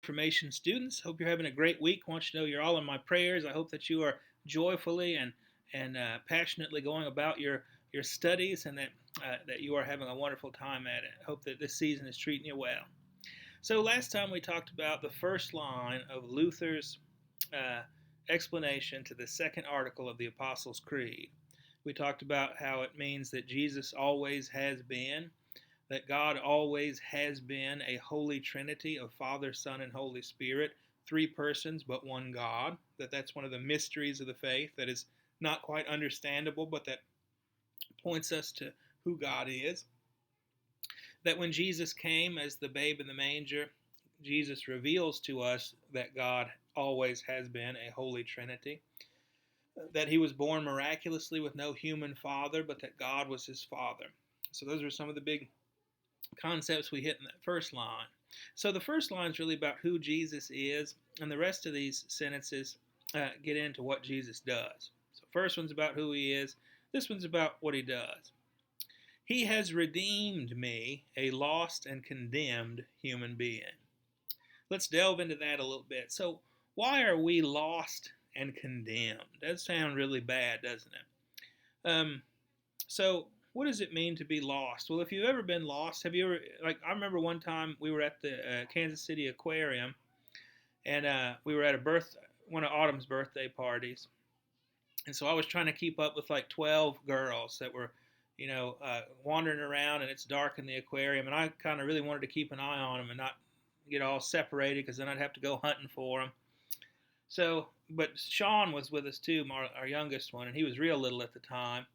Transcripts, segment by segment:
Reformation students. Hope you're having a great week. I want you to know you're all in my prayers. I hope that you are joyfully and passionately going about your studies, and that you are having a wonderful time at it. I hope that this season is treating you well. So last time we talked about the first line of Luther's uh, explanation to the second article of the Apostles' Creed. We talked about how it means that Jesus always has been, that God always has been a holy trinity of Father, Son, and Holy Spirit, three persons but one God, that's one of the mysteries of the faith that is not quite understandable, but that points us to who God is. That when Jesus came as the babe in the manger, Jesus reveals to us that God always has been a holy trinity, that he was born miraculously with no human father, but that God was his father. So those are some of the big concepts we hit in that first line. So the first line is really about who Jesus is, and the rest of these sentences get into what Jesus does. So first one's about who he is. This one's about what he does. He has redeemed me, a lost and condemned human being. Let's delve into that a little bit. So why are we lost and condemned? That sounds really bad, doesn't it? So what does it mean to be lost? Well, if you've ever been lost, have you ever, like, I remember one time we were at the Kansas City Aquarium, and we were at one of Autumn's birthday parties. And so I was trying to keep up with like 12 girls that were, wandering around, and it's dark in the aquarium, and I kind of really wanted to keep an eye on them and not get all separated, because then I'd have to go hunting for them. So, but Sean was with us too, our youngest one, and he was real little at the time.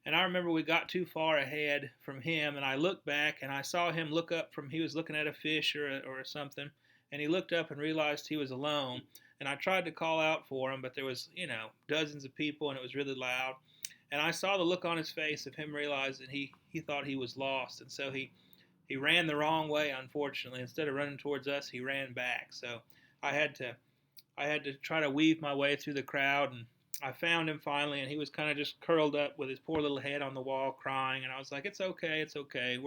And I remember we got too far ahead from him, and I looked back and I saw him look up he was looking at a fish or something, and he looked up and realized he was alone. And I tried to call out for him, but there was, dozens of people, and it was really loud. And I saw the look on his face of him realizing he thought he was lost. And so he ran the wrong way, unfortunately. Instead of running towards us, he ran back. So I had to try to weave my way through the crowd, and I found him finally, and he was kind of just curled up with his poor little head on the wall crying. And I was like, it's okay, it's okay.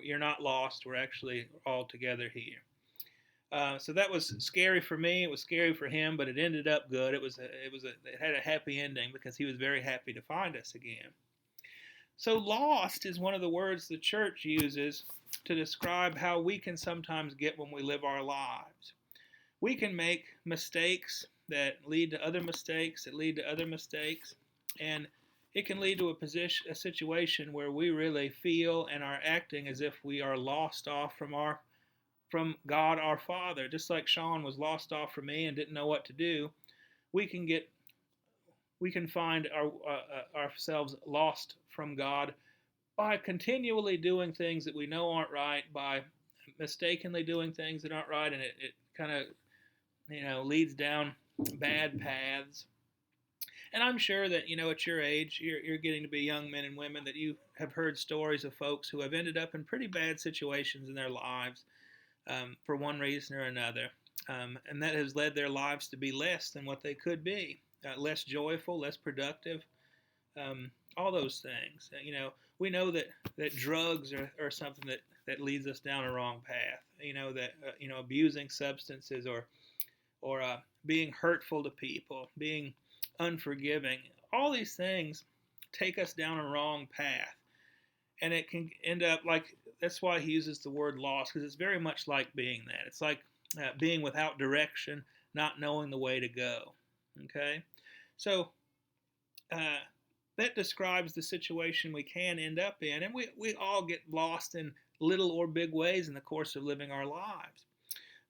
You're not lost. We're actually all together here. So that was scary for me. It was scary for him, but it ended up good. It had a happy ending because he was very happy to find us again. So lost is one of the words the church uses to describe how we can sometimes get when we live our lives. We can make mistakes that lead to other mistakes, that lead to other mistakes, and it can lead to a situation where we really feel and are acting as if we are lost off from God our Father. Just like Sean was lost off from me and didn't know what to do, we can find ourselves lost from God by continually doing things that we know aren't right, by mistakenly doing things that aren't right, and it kind of leads down bad paths. And I'm sure that, at your age, you're getting to be young men and women, that you have heard stories of folks who have ended up in pretty bad situations in their lives for one reason or another. And that has led their lives to be less than what they could be, less joyful, less productive, all those things. We know that drugs are something that leads us down a wrong path. That abusing substances or being hurtful to people, being unforgiving, all these things take us down a wrong path. And it can end up like, that's why he uses the word lost, because it's very much like being that. It's like being without direction, not knowing the way to go. Okay? So that describes the situation we can end up in. And we all get lost in little or big ways in the course of living our lives.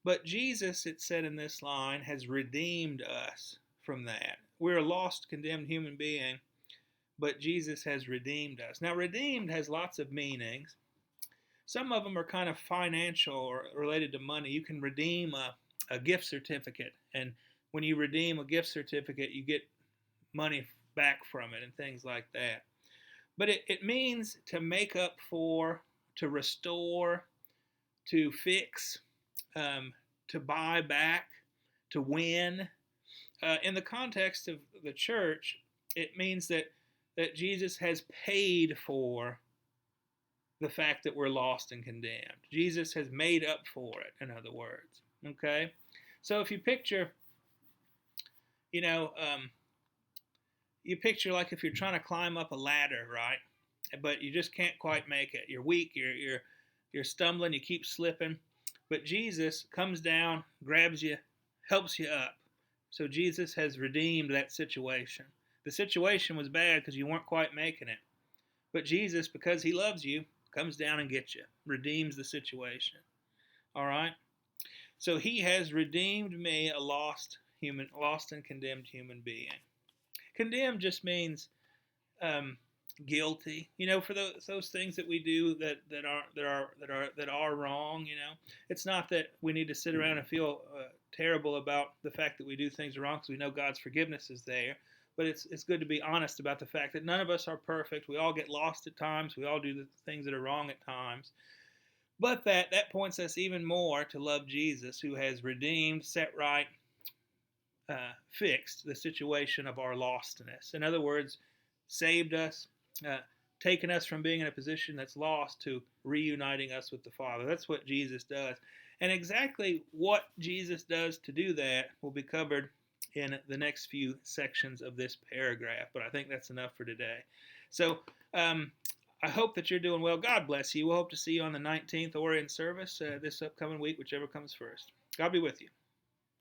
But Jesus, it said in this line, has redeemed us from that. We're a lost, condemned human being, but Jesus has redeemed us. Now, redeemed has lots of meanings. Some of them are kind of financial or related to money. You can redeem a gift certificate, and when you redeem a gift certificate, you get money back from it and things like that. But it means to make up for, to restore, to fix, to buy back, to win. In the context of the church, it means that Jesus has paid for the fact that we're lost and condemned. Jesus has made up for it, in other words. Okay? So if you picture, you know, you picture like if you're trying to climb up a ladder, right? But you just can't quite make it. You're weak. You're stumbling. You keep slipping. But Jesus comes down, grabs you, helps you up. So Jesus has redeemed that situation. The situation was bad because you weren't quite making it. But Jesus, because he loves you, comes down and gets you, redeems the situation. All right? So he has redeemed me, a lost and condemned human being. Condemned just means um, guilty. For those things that we do that are wrong. It's not that we need to sit around and feel terrible about the fact that we do things wrong because we know God's forgiveness is there. But it's good to be honest about the fact that none of us are perfect. We all get lost at times. We all do the things that are wrong at times. But that points us even more to love Jesus, who has redeemed, set right, fixed the situation of our lostness. In other words, saved us, uh, taken us from being in a position that's lost to reuniting us with the Father. That's what Jesus does. And exactly what Jesus does to do that will be covered in the next few sections of this paragraph. But I think that's enough for today. So I hope that you're doing well. God bless you. We'll hope to see you on the 19th or in service this upcoming week, whichever comes first. God be with you.